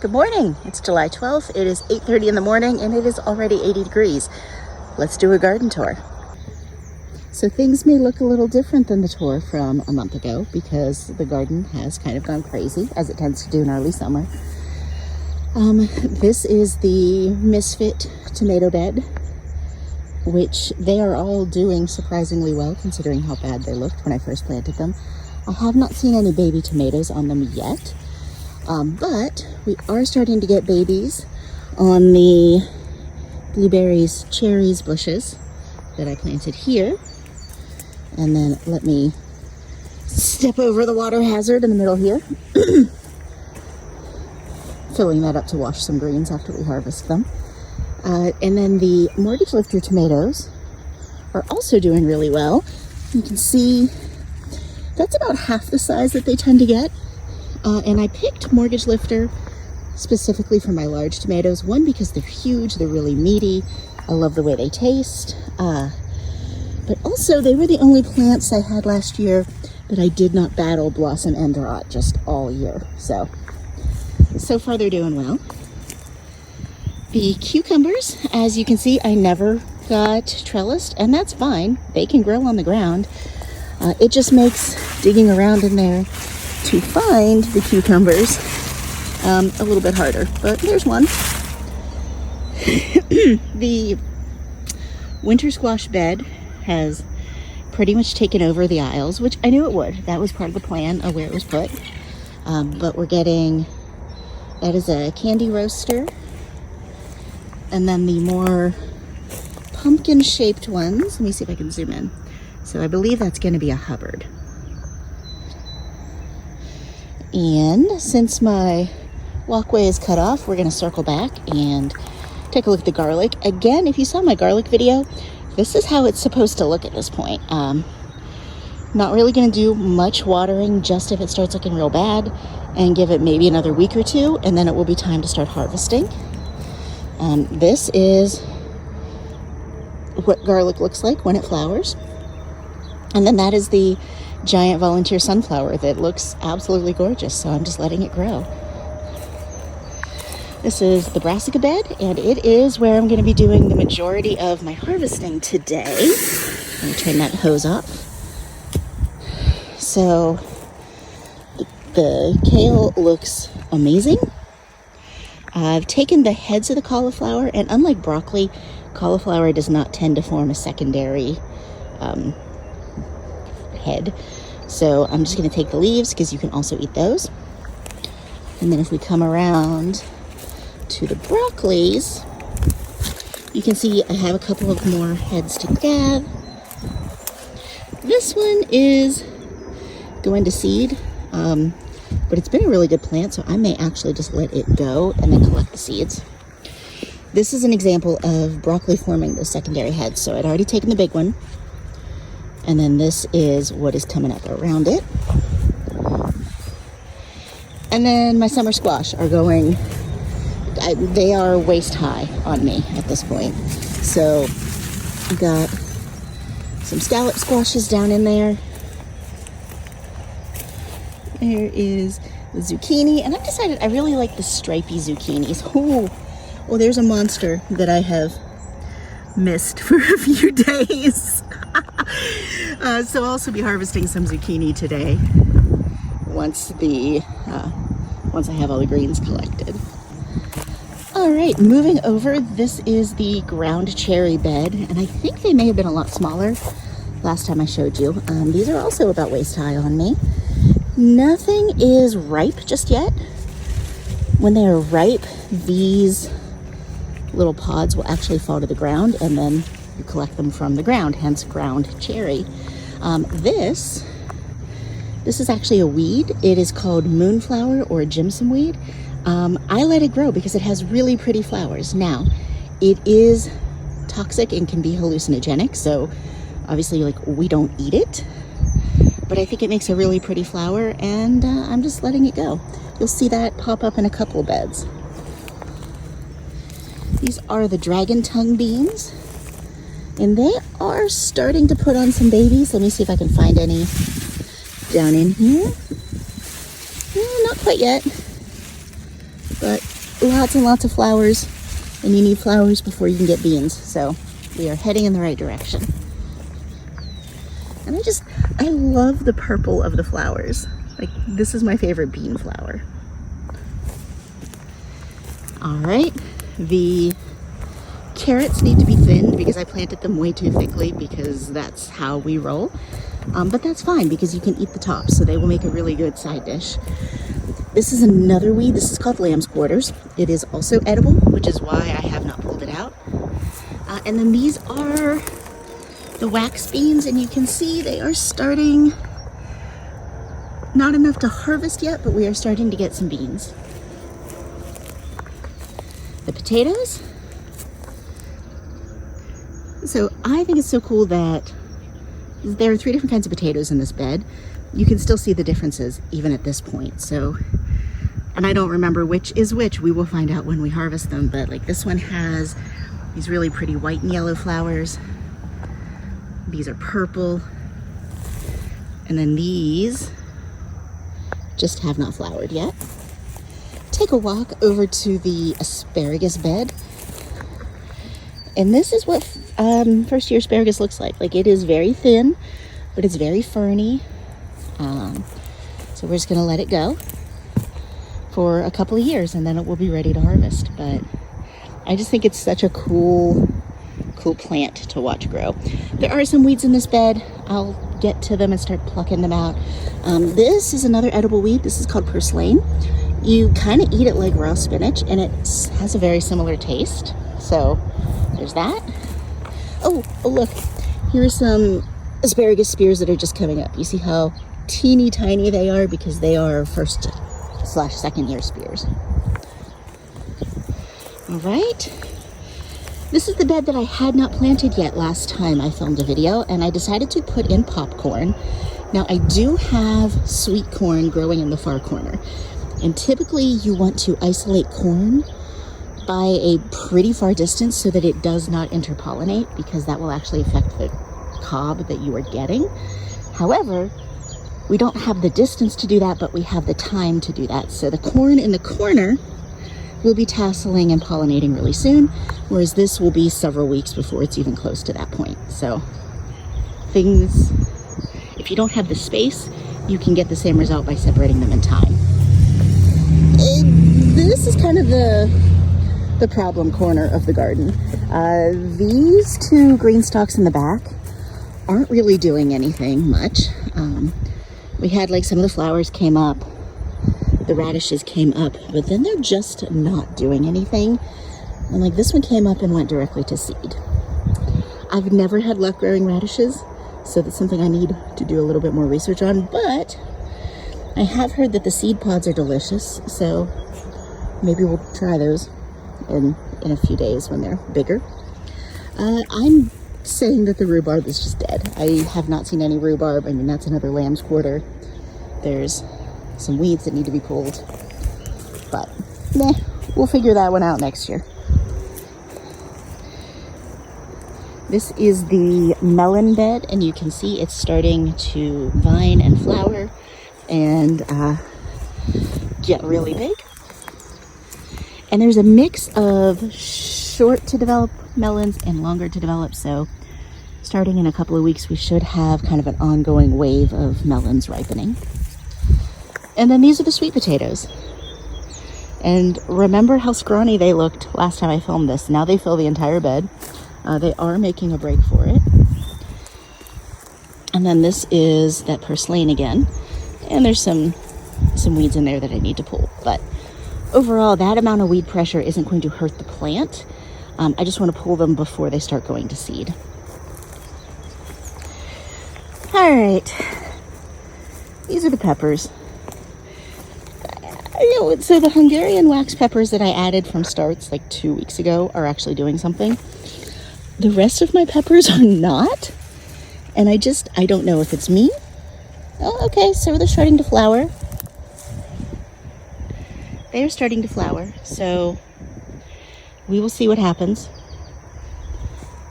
Good morning. It's July 12th. It is 8:30 in the morning and it is already 80 degrees. Let's do a garden tour. So things may look a little different than the tour from a month ago because the garden has kind of gone crazy, as it tends to do in early summer. This is the Misfit tomato bed, which they are all doing surprisingly well considering how bad they looked when I first planted them. I have not seen any baby tomatoes on them yet. But we are starting to get babies on the blueberries, cherries bushes that I planted here. And then let me step over the water hazard in the middle here. Filling that up to wash some greens after we harvest them. And then the Mortgage Lifter tomatoes are also doing really well. You can see that's about half the size that they tend to get. And I picked Mortgage Lifter specifically for my large tomatoes. One, because they're huge, they're really meaty. I love the way they taste. But also, they were the only plants I had last year that I did not battle blossom end rot just all year. So far they're doing well. The cucumbers, as you can see, I never got trellised, and that's fine. They can grow on the ground. It just makes digging around in there to find the cucumbers a little bit harder, but there's one. The winter squash bed has pretty much taken over the aisles, which I knew it would. That was part of the plan of where it was put. But we're getting, that is a candy roaster, and then the more pumpkin shaped ones, let me see if I can zoom in. So I believe that's going to be a Hubbard. And since my walkway is cut off, we're going to circle back and take a look at the garlic. Again, if you saw my garlic video, this is how it's supposed to look at this point. Not really going to do much watering, just if it starts looking real bad, and give it maybe another week or two, and then it will be time to start harvesting. This is what garlic looks like when it flowers. And then that is the giant volunteer sunflower that looks absolutely gorgeous, so I'm just letting it grow. This is the brassica bed, and it is where I'm going to be doing the majority of my harvesting today. Let me turn that hose off. So the kale looks amazing. I've taken the heads of the cauliflower, and unlike broccoli, cauliflower does not tend to form a secondary head. So I'm just going to take the leaves because you can also eat those. And then if we come around to the broccolis, you can see I have a couple of more heads to grab. This one is going to seed, but it's been a really good plant, so I may actually just let it go and then collect the seeds. This is an example of broccoli forming those secondary heads. So I'd already taken the big one. And then this is what is coming up around it. And then my summer squash are going, they are waist high on me at this point. So I've got some scallop squashes down in there. There is the zucchini, and I've decided I really like the stripy zucchinis. Oh, there's a monster that I have missed for a few days. So I'll also be harvesting some zucchini today once I have all the greens collected. All right, moving over, this is the ground cherry bed, and I think they may have been a lot smaller last time I showed you. These are also about waist high on me. Nothing is ripe just yet. When they are ripe, these little pods will actually fall to the ground, and then you collect them from the ground, hence ground cherry. This is actually a weed. It is called moonflower or jimson weed. I let it grow because it has really pretty flowers. Now, it is toxic and can be hallucinogenic, so obviously, we don't eat it, but I think it makes a really pretty flower, and I'm just letting it go. You'll see that pop up in a couple of beds. These are the dragon tongue beans, and they are starting to put on some babies. Let me see if I can find any down in here. Not quite yet. but lots and lots of flowers, and you need flowers before you can get beans. So we are heading in the right direction. And I love the purple of the flowers. Like, this is my favorite bean flower. All right, the carrots need to be thinned because I planted them way too thickly because that's how we roll. But that's fine because you can eat the tops, so they will make a really good side dish. This is another weed. This is called lamb's quarters. It is also edible, which is why I have not pulled it out. And then these are the wax beans, and you can see they are starting, not enough to harvest yet, but we are starting to get some beans. The potatoes. So I think it's so cool that there are 3 different kinds of potatoes in this bed. You can still see the differences even at this point. So, and I don't remember which is which. We will find out when we harvest them, but like this one has these really pretty white and yellow flowers. These are purple. And then these just have not flowered yet. Take a walk over to the asparagus bed. And this is what first year asparagus looks like. Like, it is very thin, but it's very ferny. So we're just gonna let it go for a couple of years and then it will be ready to harvest. But I just think it's such a cool plant to watch grow. There are some weeds in this bed. I'll get to them and start plucking them out. This is another edible weed. This is called purslane. You kind of eat it like raw spinach, and it has a very similar taste. So there's that. Oh, look, here are some asparagus spears that are just coming up. You see how teeny tiny they are because they are first/second year spears. All right. This is the bed that I had not planted yet last time I filmed a video, and I decided to put in popcorn. Now, I do have sweet corn growing in the far corner, and typically you want to isolate corn by a pretty far distance so that it does not interpollinate, because that will actually affect the cob that you are getting. However, we don't have the distance to do that, but we have the time to do that. So the corn in the corner will be tasseling and pollinating really soon, whereas this will be several weeks before it's even close to that point. So if you don't have the space, you can get the same result by separating them in time. This is kind of the problem corner of the garden. These 2 green stalks in the back aren't really doing anything much. We had like some of the flowers came up, the radishes came up, but then they're just not doing anything. And like this one came up and went directly to seed. I've never had luck growing radishes, so that's something I need to do a little bit more research on, but I have heard that the seed pods are delicious, so maybe we'll try those in a few days when they're bigger. I'm saying that the rhubarb is just dead. I have not seen any rhubarb. I mean, that's another lamb's quarter. There's some weeds that need to be pulled, but we'll figure that one out next year. This is the melon bed, and you can see it's starting to vine and flower and get really big. And there's a mix of short to develop melons and longer to develop, so starting in a couple of weeks we should have kind of an ongoing wave of melons ripening. And then these are the sweet potatoes. And remember how scrawny they looked last time I filmed this. Now they fill the entire bed. They are making a break for it. And then this is that purslane again. And there's some weeds in there that I need to pull. But overall, that amount of weed pressure isn't going to hurt the plant. I just want to pull them before they start going to seed. All right. These are the peppers. So the Hungarian wax peppers that I added from starts like 2 weeks ago are actually doing something. The rest of my peppers are not. And I don't know if it's me. Oh, okay, so they're starting to flower. They are starting to flower, so we will see what happens.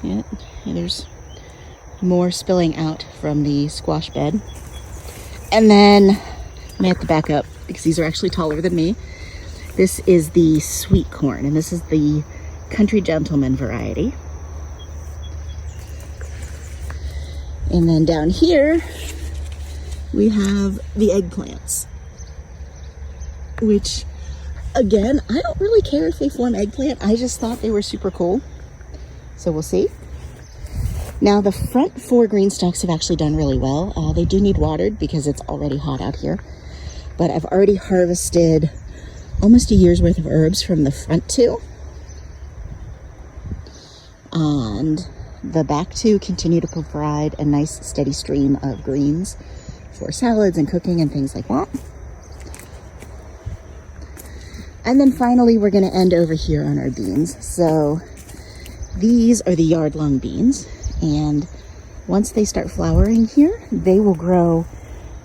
Yeah, there's more spilling out from the squash bed. And then I'm gonna have to back up because these are actually taller than me. This is the sweet corn, and this is the Country Gentleman variety. And then down here, we have the eggplants, which, again, I don't really care if they form eggplant. I just thought they were super cool. So we'll see. Now, the front 4 green stalks have actually done really well. They do need watered because it's already hot out here. But I've already harvested almost a year's worth of herbs from the front 2. And the back 2 continue to provide a nice steady stream of greens for salads and cooking and things like that. And then finally, we're going to end over here on our beans. So these are the yard-long beans, and once they start flowering here, they will grow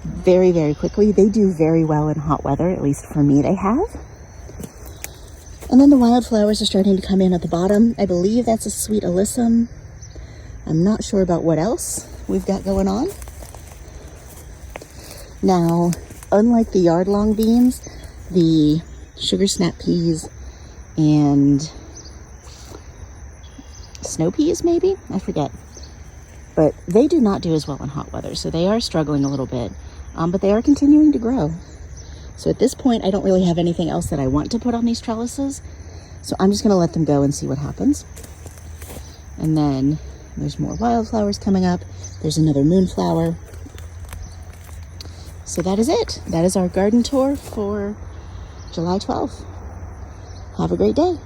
very, very quickly. They do very well in hot weather, at least for me they have. And then the wildflowers are starting to come in at the bottom. I believe that's a sweet alyssum. I'm not sure about what else we've got going on. Now, unlike the yard-long beans, the sugar snap peas and snow peas, maybe? I forget. But they do not do as well in hot weather, so they are struggling a little bit. But they are continuing to grow. So at this point, I don't really have anything else that I want to put on these trellises. So I'm just going to let them go and see what happens. And then there's more wildflowers coming up. There's another moonflower. So that is it. That is our garden tour for July 12th. Have a great day.